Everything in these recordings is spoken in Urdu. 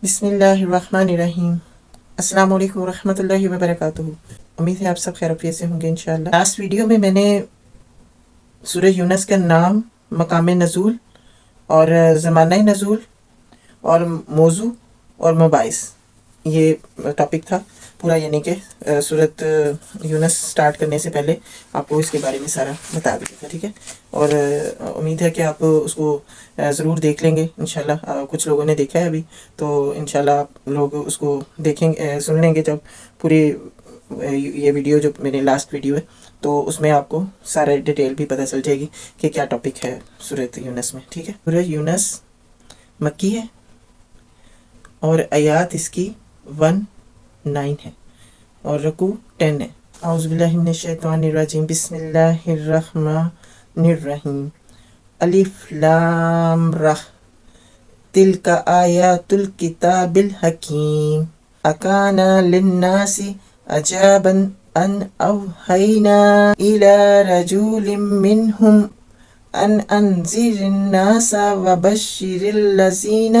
بسم اللہ الرحمن الرحیم۔ السلام علیکم ورحمۃ اللہ وبرکاتہ۔ امید ہے آپ سب خیر عافیت سے ہوں گے انشاءاللہ۔ لاسٹ ویڈیو میں نے سورہ یونس کا نام، مقام نزول اور زمانہ نزول اور موضوع اور مباحث، یہ ٹاپک تھا پورا، یعنی کہ سورۃ یونس سٹارٹ کرنے سے پہلے آپ کو اس کے بارے میں سارا بتا دیا تھا، ٹھیک ہے۔ اور امید ہے کہ آپ اس کو ضرور دیکھ لیں گے انشاءاللہ۔ کچھ لوگوں نے دیکھا ہے ابھی، تو انشاءاللہ آپ لوگ اس کو دیکھیں گے، سن لیں گے جب پوری یہ ویڈیو جو میری لاسٹ ویڈیو ہے، تو اس میں آپ کو سارا ڈیٹیل بھی پتہ چل جائے گی کہ کیا ٹاپک ہے سورۃ یونس میں، ٹھیک ہے۔ سورہ یونس مکی ہے اور آیات اس کی 19 ہے اور رکوع 10 ہے۔ اعوذ باللہ من الشیطان الرجیم، بسم اللہ الرحمن الرحیم۔ الف لام را تلک آیات الکتاب الحکیم اکان للناس عجابا ان اوحینا الی رجل منہم ان انذر الناس وبشر الذین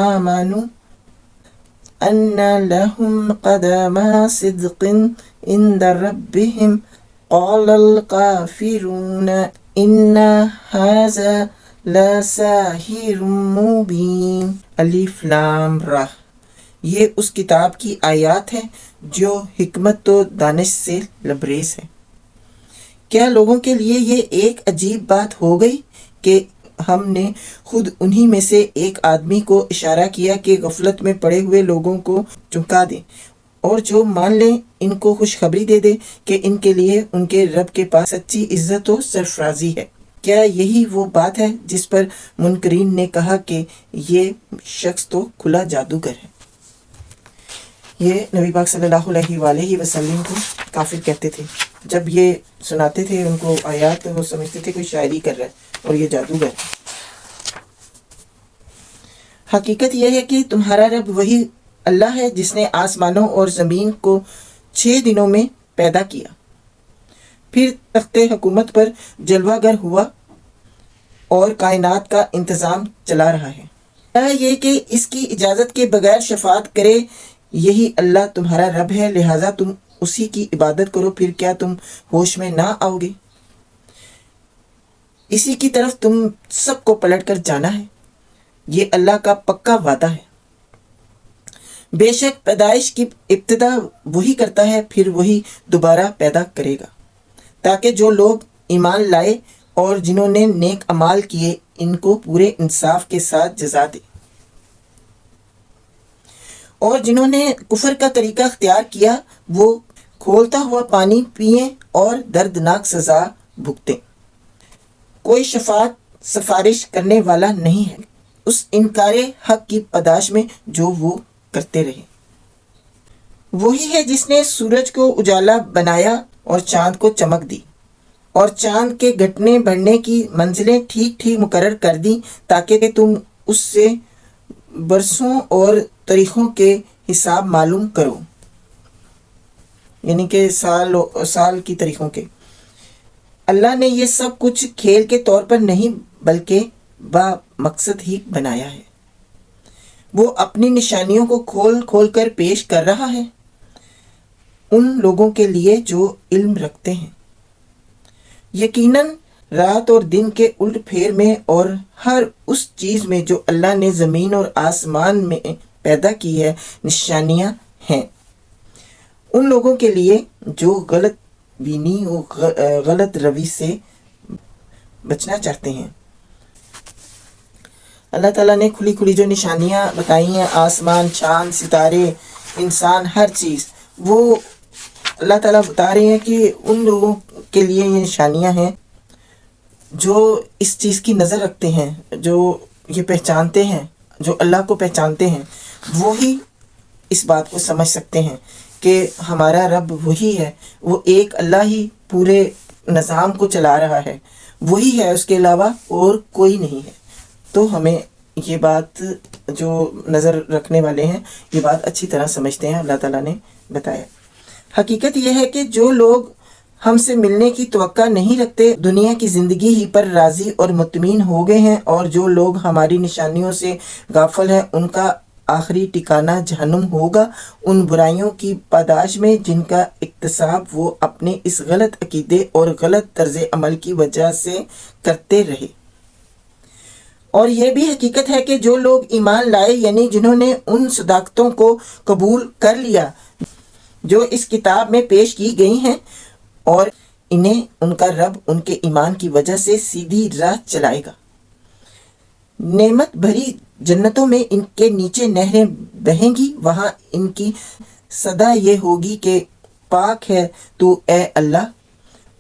آمنوا ان لهم قدم صدق عند ربهم قال الکافرون ان ھذا لساحر مبین۔ الف لام را، یہ اس کتاب کی آیات ہیں جو حکمت و دانش سے لبریز ہے۔ کیا لوگوں کے لیے یہ ایک عجیب بات ہو گئی کہ ہم نے خود انہی میں سے ایک آدمی کو اشارہ کیا کہ غفلت میں پڑے ہوئے لوگوں کو چمکا دیں، اور جو مان لیں ان کو خوشخبری دے دے کہ ان کے لیے ان کے رب کے پاس سچی عزت و سرفرازی ہے۔ کیا یہی وہ بات ہے جس پر منکرین نے کہا کہ یہ شخص تو کھلا جادوگر ہے؟ یہ نبی پاک صلی اللہ علیہ وآلہ وسلم کو کافر کہتے تھے۔ جب یہ سناتے تھے ان کو آیات، تو وہ سمجھتے تھے کوئی شاعری کر رہا ہے اور یہ جادوگر ہے۔ حقیقت یہ ہے کہ تمہارا رب وہی اللہ ہے جس نے آسمانوں اور زمین کو 6 دنوں میں پیدا کیا، پھر تخت حکومت پر جلوہ گر ہوا اور کائنات کا انتظام چلا رہا ہے۔ کیا یہ کہ اس کی اجازت کے بغیر شفاعت کرے، یہی اللہ تمہارا رب ہے، لہٰذا تم اسی کی عبادت کرو، پھر کیا تم ہوش میں نہ آؤ گے؟ اسی کی طرف تم سب کو پلٹ کر جانا ہے، یہ اللہ کا پکا وعدہ ہے۔ بے شک پیدائش کی ابتدا وہی کرتا ہے، پھر وہی دوبارہ پیدا کرے گا، تاکہ جو لوگ ایمان لائے اور جنہوں نے نیک اعمال کیے ان کو پورے انصاف کے ساتھ جزا دے، اور جنہوں نے کفر کا طریقہ اختیار کیا وہ کھولتا ہوا پانی پئیں اور دردناک سزا بھگتیں۔ کوئی شفاعت سفارش کرنے والا نہیں ہے اس انکار حق کی پاداش میں جو وہ کرتے رہے۔ وہی ہے جس نے سورج کو اجالا بنایا اور چاند کو چمک دی، اور چاند کے گھٹنے بڑھنے کی منزلیں ٹھیک ٹھیک مقرر کر دیں تاکہ تم اس سے برسوں اور تاریخوں کے حساب معلوم کرو، یعنی کہ سال کی تاریخوں کے۔ اللہ نے یہ سب کچھ کھیل کے طور پر نہیں بلکہ با مقصد ہی بنایا ہے۔ وہ اپنی نشانیوں کو کھول کھول کر پیش کر رہا ہے ان لوگوں کے لیے جو علم رکھتے ہیں۔ یقیناً رات اور دن کے الٹ پھیر میں اور ہر اس چیز میں جو اللہ نے زمین اور آسمان میں پیدا کی ہے نشانیاں ہیں ان لوگوں کے لیے جو غلط بینی اور غلط روی سے بچنا چاہتے ہیں۔ اللہ تعالیٰ نے کھلی کھلی جو نشانیاں بتائی ہیں، آسمان، چاند، ستارے، انسان، ہر چیز، وہ اللہ تعالیٰ بتا رہے ہیں کہ ان لوگوں کے لیے یہ نشانیاں ہیں جو اس چیز کی نظر رکھتے ہیں، جو یہ پہچانتے ہیں، جو اللہ کو پہچانتے ہیں، وہی اس بات کو سمجھ سکتے ہیں کہ ہمارا رب وہی ہے، وہ ایک اللہ ہی پورے نظام کو چلا رہا ہے، وہی ہے، اس کے علاوہ اور کوئی نہیں ہے۔ تو ہمیں یہ بات جو نظر رکھنے والے ہیں یہ بات اچھی طرح سمجھتے ہیں، اللہ تعالیٰ نے بتایا۔ حقیقت یہ ہے کہ جو لوگ ہم سے ملنے کی توقع نہیں رکھتے دنیا کی زندگی ہی پر راضی اور مطمئن ہو گئے ہیں، اور جو لوگ ہماری نشانیوں سے غافل ہیں ان کا آخری ٹھکانہ جہنم ہوگا، ان برائیوں کی پاداش میں جن کا اکتساب وہ اپنے اس غلط عقیدے اور غلط طرز عمل کی وجہ سے کرتے رہے۔ اور یہ بھی حقیقت ہے کہ جو لوگ ایمان لائے، یعنی جنہوں نے ان صداقتوں کو قبول کر لیا جو اس کتاب میں پیش کی گئی ہیں، اور انہیں ان کا رب ان کے ایمان کی وجہ سے سیدھی راہ چلائے گا۔ نعمت بھری جنتوں میں ان کے نیچے نہریں بہیں گی، وہاں ان کی صدا یہ ہوگی کہ پاک ہے تو اے اللہ۔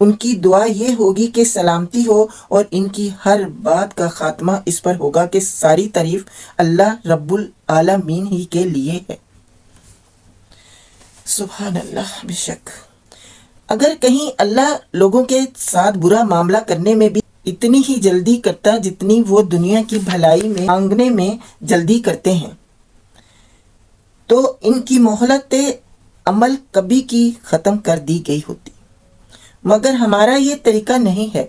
ان کی دعا یہ ہوگی کہ سلامتی ہو، اور ان کی ہر بات کا خاتمہ اس پر ہوگا کہ ساری تعریف اللہ رب العالمین ہی کے لیے ہے۔ سبحان اللہ۔ بے شک اگر کہیں اللہ لوگوں کے ساتھ برا معاملہ کرنے میں بھی اتنی ہی جلدی کرتا جتنی وہ دنیا کی بھلائی میں مانگنے میں جلدی کرتے ہیں، تو ان کی مہلت عمل کبھی کی ختم کر دی گئی ہوتی، مگر ہمارا یہ طریقہ نہیں ہے،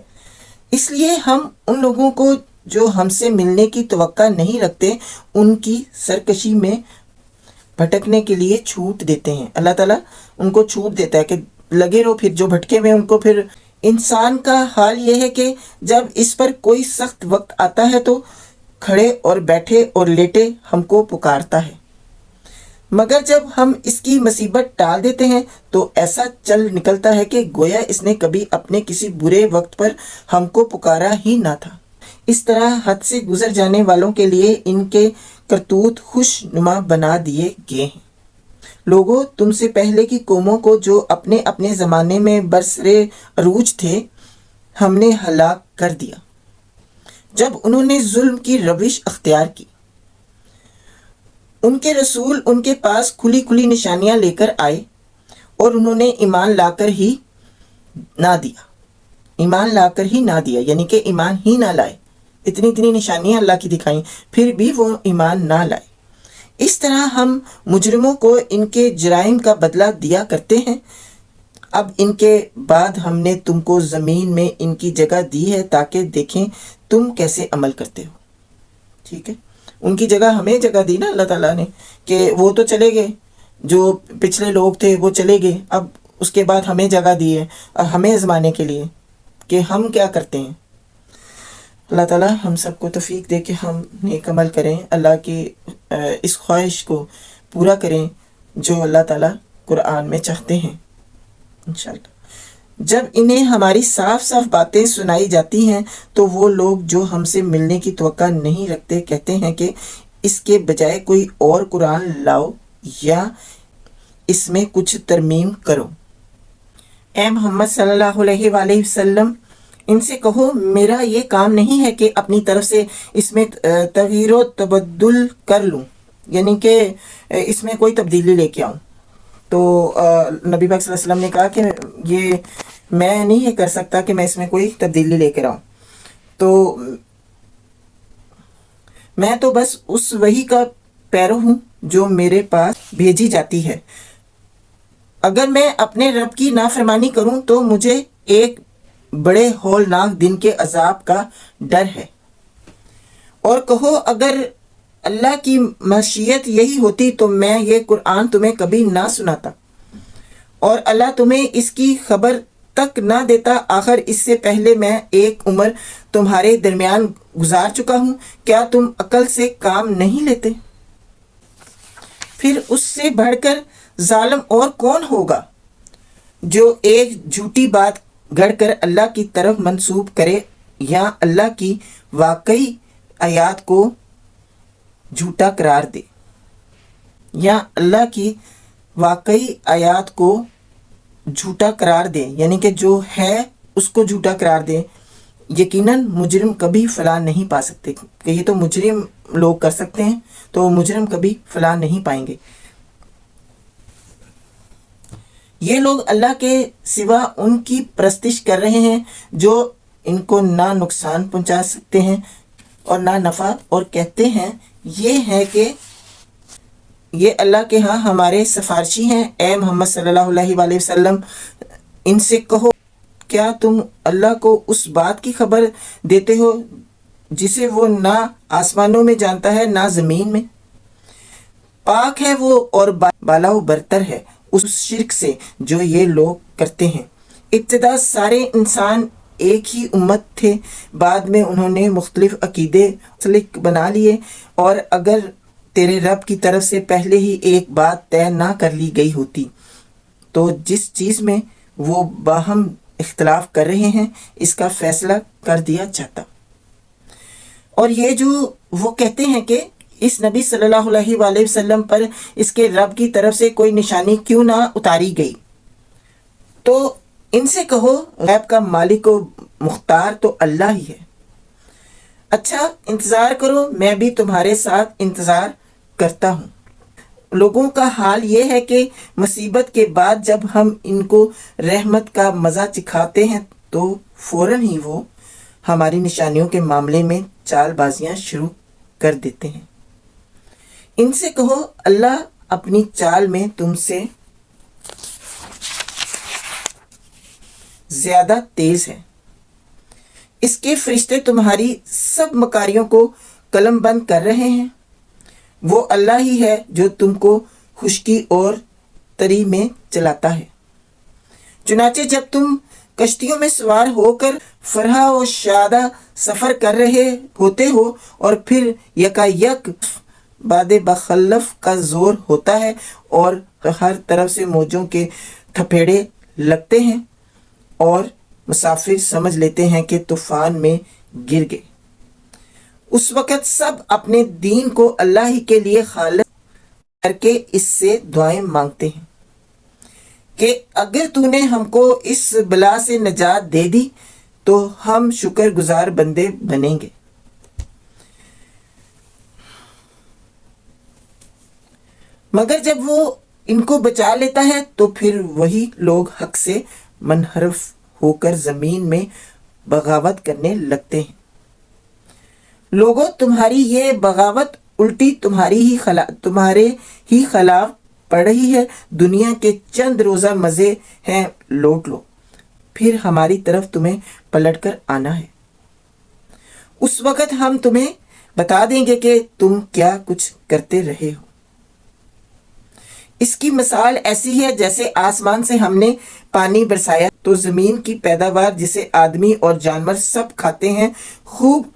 اس لیے ہم ان لوگوں کو جو ہم سے ملنے کی توقع نہیں رکھتے ان کی سرکشی میں بھٹکنے کے لیے چھوٹ دیتے ہیں۔ اللہ تعالیٰ ان کو چھوٹ دیتا ہے کہ لگے رہو، پھر جو بھٹکے ہوئے ان کو۔ پھر انسان کا حال یہ ہے کہ جب اس پر کوئی سخت وقت آتا ہے تو کھڑے اور بیٹھے اور لیٹے ہم کو پکارتا ہے، مگر جب ہم اس کی مصیبت ٹال دیتے ہیں تو ایسا چل نکلتا ہے کہ گویا اس نے کبھی اپنے کسی برے وقت پر ہم کو پکارا ہی نہ تھا۔ اس طرح حد سے گزر جانے والوں کے لیے ان کے کرتوت خوش نما بنا دیے گئے ہیں۔ لوگوں، تم سے پہلے کی قوموں کو جو اپنے اپنے زمانے میں برسرے عروج تھے ہم نے ہلاک کر دیا، جب انہوں نے ظلم کی روش اختیار کی۔ ان کے رسول ان کے پاس کھلی کھلی نشانیاں لے کر آئے، اور انہوں نے ایمان لا کر ہی نہ دیا، یعنی کہ ایمان ہی نہ لائے۔ اتنی نشانیاں اللہ کی دکھائیں، پھر بھی وہ ایمان نہ لائے۔ اس طرح ہم مجرموں کو ان کے جرائم کا بدلہ دیا کرتے ہیں۔ اب ان کے بعد ہم نے تم کو زمین میں ان کی جگہ دی ہے تاکہ دیکھیں تم کیسے عمل کرتے ہو۔ ٹھیک ہے، ان کی جگہ ہمیں جگہ دی نا اللہ تعالیٰ نے، کہ وہ تو چلے گئے، جو پچھلے لوگ تھے وہ چلے گئے، اب اس کے بعد ہمیں جگہ دی ہے ہمیں آزمانے کے لیے کہ ہم کیا کرتے ہیں۔ اللہ تعالیٰ ہم سب کو توفیق دے کہ ہم نیک عمل کریں، اللہ کی اس خواہش کو پورا کریں جو اللہ تعالیٰ قرآن میں چاہتے ہیں انشاءاللہ۔ جب انہیں ہماری صاف صاف باتیں سنائی جاتی ہیں تو وہ لوگ جو ہم سے ملنے کی توقع نہیں رکھتے کہتے ہیں کہ اس کے بجائے کوئی اور قرآن لاؤ یا اس میں کچھ ترمیم کرو۔ اے محمد صلی اللہ علیہ وآلہ وسلم، ان سے کہو میرا یہ کام نہیں ہے کہ اپنی طرف سے اس میں تغییر و تبدل کر لوں، یعنی کہ اس میں کوئی تبدیلی لے کے آؤں۔ تو نبی پاک صلی اللہ علیہ وسلم نے کہا کہ یہ میں نہیں یہ کر سکتا کہ میں اس میں کوئی تبدیلی لے کر آؤں، تو میں تو بس اس وحی کا پیرو ہوں جو میرے پاس بھیجی جاتی ہے۔ اگر میں اپنے رب کی نافرمانی کروں تو مجھے ایک بڑے ہولناک دن کے عذاب کا ڈر ہے۔ اور کہو اگر اللہ کی مشیت یہی ہوتی تو میں یہ قرآن تمہیں کبھی نہ سناتا، اور اللہ تمہیں اس کی خبر تک نہ دیتا، آخر اس سے پہلے میں ایک عمر تمہارے درمیان گزار چکا ہوں، کیا تم عقل سے کام نہیں لیتے؟ پھر اس سے بڑھ کر ظالم اور کون ہوگا جو ایک جھوٹی بات گڑ کر اللہ کی طرف منسوب کرے یا اللہ کی واقعی آیات کو جھوٹا قرار دے، یا اللہ کی واقعی آیات کو جھوٹا قرار دے، یعنی کہ جو ہے اس کو جھوٹا قرار دے۔ یقیناً مجرم کبھی فلاح نہیں پا سکتے، کہ یہ تو مجرم لوگ کر سکتے ہیں تو مجرم کبھی فلاح نہیں پائیں گے۔ یہ لوگ اللہ کے سوا ان کی پرستش کر رہے ہیں جو ان کو نہ نقصان پہنچا سکتے ہیں اور نہ نفع، اور کہتے ہیں یہ ہے کہ یہ اللہ کے ہاں ہمارے سفارشی ہیں۔ اے محمد صلی اللہ علیہ وآلہ وسلم، ان سے کہو کیا تم اللہ کو اس بات کی خبر دیتے ہو جسے وہ نہ آسمانوں میں جانتا ہے نہ زمین میں؟ پاک ہے وہ اور بالا و برتر ہے اس شرک سے جو یہ لوگ کرتے ہیں۔ ابتدا سارے انسان ایک ہی امت تھے، بعد میں انہوں نے مختلف عقیدے مسلک بنا لیے، اور اگر تیرے رب کی طرف سے پہلے ہی ایک بات طے نہ کر لی گئی ہوتی تو جس چیز میں وہ باہم اختلاف کر رہے ہیں اس کا فیصلہ کر دیا جاتا۔ اور یہ جو وہ کہتے ہیں کہ اس نبی صلی اللہ علیہ وآلہ وسلم پر اس کے رب کی طرف سے کوئی نشانی کیوں نہ اتاری گئی، تو ان سے کہو غیب کا مالک و مختار تو اللہ ہی ہے۔ اچھا انتظار کرو، میں بھی تمہارے ساتھ انتظار کرتا ہوں۔ لوگوں کا حال یہ ہے کہ مصیبت کے بعد جب ہم ان کو رحمت کا مزہ چکھاتے ہیں تو فوراً ہی وہ ہماری نشانیوں کے معاملے میں چال بازیاں شروع کر دیتے ہیں۔ ان سے کہو اللہ اپنی چال میں تم سے زیادہ تیز ہے، اس کے فرشتے تمہاری سب مکاریوں کو قلم بند کر رہے ہیں۔ وہ اللہ ہی ہے جو تم کو خشکی اور تری میں چلاتا ہے۔ چنانچہ جب تم کشتیوں میں سوار ہو کر فرح و شادہ سفر کر رہے ہوتے ہو اور پھر یکا یک باد بخلف کا زور ہوتا ہے اور ہر طرف سے موجوں کے تھپیڑے لگتے ہیں اور مسافر سمجھ لیتے ہیں کہ طوفان میں گر گئے، اس وقت سب اپنے دین کو اللہ ہی کے لیے خالص کر کے اس سے دعائیں مانگتے ہیں کہ اگر تو نے ہم کو اس بلا سے نجات دے دی تو ہم شکر گزار بندے بنیں گے۔ مگر جب وہ ان کو بچا لیتا ہے تو پھر وہی لوگ حق سے منحرف ہو کر زمین میں بغاوت کرنے لگتے ہیں۔ لوگوں تمہاری یہ بغاوت الٹی تمہارے ہی خلاف پڑ رہی ہے۔ دنیا کے چند روزہ مزے ہیں، لوٹ لو، پھر ہماری طرف تمہیں پلٹ کر آنا ہے۔ اس وقت ہم تمہیں بتا دیں گے کہ تم کیا کچھ کرتے رہے ہو۔ اس کی مثال ایسی ہے جیسے آسمان سے ہم نے پانی برسایا تو زمین کی پیداوار جسے آدمی اور جانور سب کھاتے ہیں خوب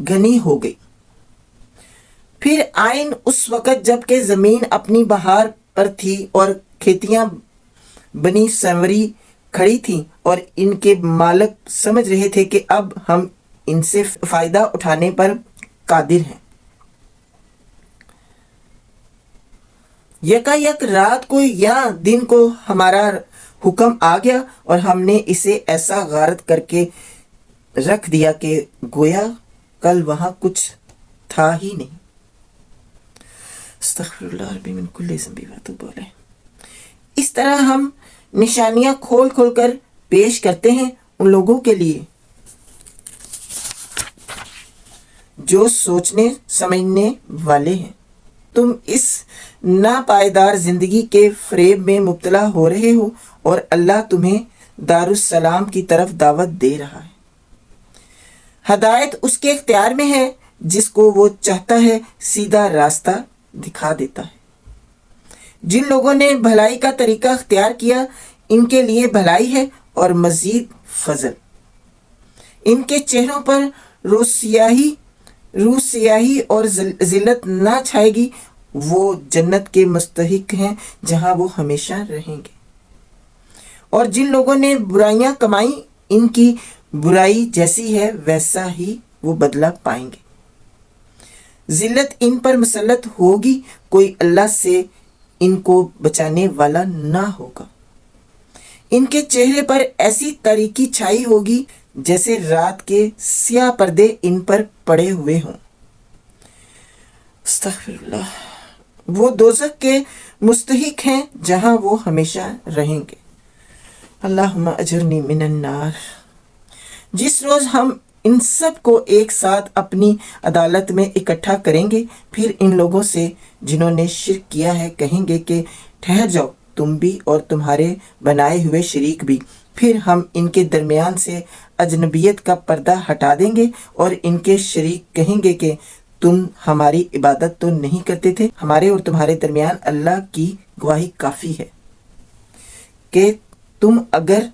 گھنی ہو گئی۔ پھر آئین اس وقت جب کہ زمین اپنی بہار پر تھی اور کھیتیاں بنی سنوری کھڑی تھیں اور ان کے مالک سمجھ رہے تھے کہ اب ہم ان سے فائدہ اٹھانے پر قادر ہیں۔ یکا یک رات کو یا دن کو ہمارا حکم آ گیا اور ہم نے اسے ایسا غارت کر کے رکھ دیا کہ گویا کل وہاں کچھ تھا ہی نہیں۔ استغفر اللہ ربی من کل ذنب واتوب الیہ۔ اس طرح ہم نشانیاں کھول کھول کر پیش کرتے ہیں ان لوگوں کے لیے جو سوچنے سمجھنے والے ہیں۔ تم اس ناپائیدار زندگی کے فریب میں مبتلا ہو رہے ہو اور اللہ تمہیں دارالسلام کی طرف دعوت دے رہا ہے۔ ہدایت اس کے اختیار میں ہے، جس کو وہ چاہتا ہے سیدھا راستہ دکھا دیتا ہے۔ جن لوگوں نے بھلائی کا طریقہ اختیار کیا ان کے لیے بھلائی ہے اور مزید فضل۔ ان کے چہروں پر روح سیاہی اور ذلت نہ چھائے گی، وہ جنت کے مستحق ہیں جہاں وہ ہمیشہ رہیں گے۔ اور جن لوگوں نے برائیاں کمائیں ان کی برائی جیسی ہے ویسا ہی وہ بدلہ پائیں گے۔ ذلت ان پر مسلط ہوگی، کوئی اللہ سے ان کو بچانے والا نہ ہوگا۔ ان کے چہرے پر ایسی تاریکی چھائی ہوگی جیسے رات کے سیاہ پردے ان پر پڑے ہوئے ہوں۔ استغفر اللہ۔ وہ دوزخ کے مستحق ہیں جہاں وہ ہمیشہ رہیں گے۔ اللہم اجرنی من النار۔ جس روز ہم ان سب کو ایک ساتھ اپنی عدالت میں اکٹھا کریں گے، پھر ان لوگوں سے جنہوں نے شرک کیا ہے کہیں گے کہ ٹھہر جاؤ تم بھی اور تمہارے بنائے ہوئے شریک بھی۔ پھر ہم ان کے درمیان سے اجنبیت کا پردہ ہٹا دیں گے اور ان کے شریک کہیں گے کہ تم ہماری عبادت تو نہیں کرتے تھے؟ ہمارے اور تمہارے درمیان اللہ کی گواہی کافی ہے کہ تم اگر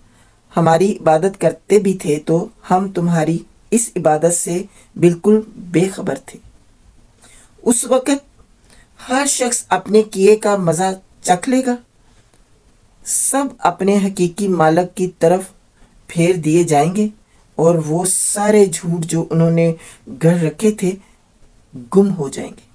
ہماری عبادت کرتے بھی تھے تو ہم تمہاری اس عبادت سے بالکل بے خبر تھے۔ اس وقت ہر شخص اپنے کیے کا مزہ چکھ لے گا، سب اپنے حقیقی مالک کی طرف پھیر دیے جائیں گے اور وہ سارے جھوٹ جو انہوں نے گھڑ رکھے تھے گم ہو جائیں گے۔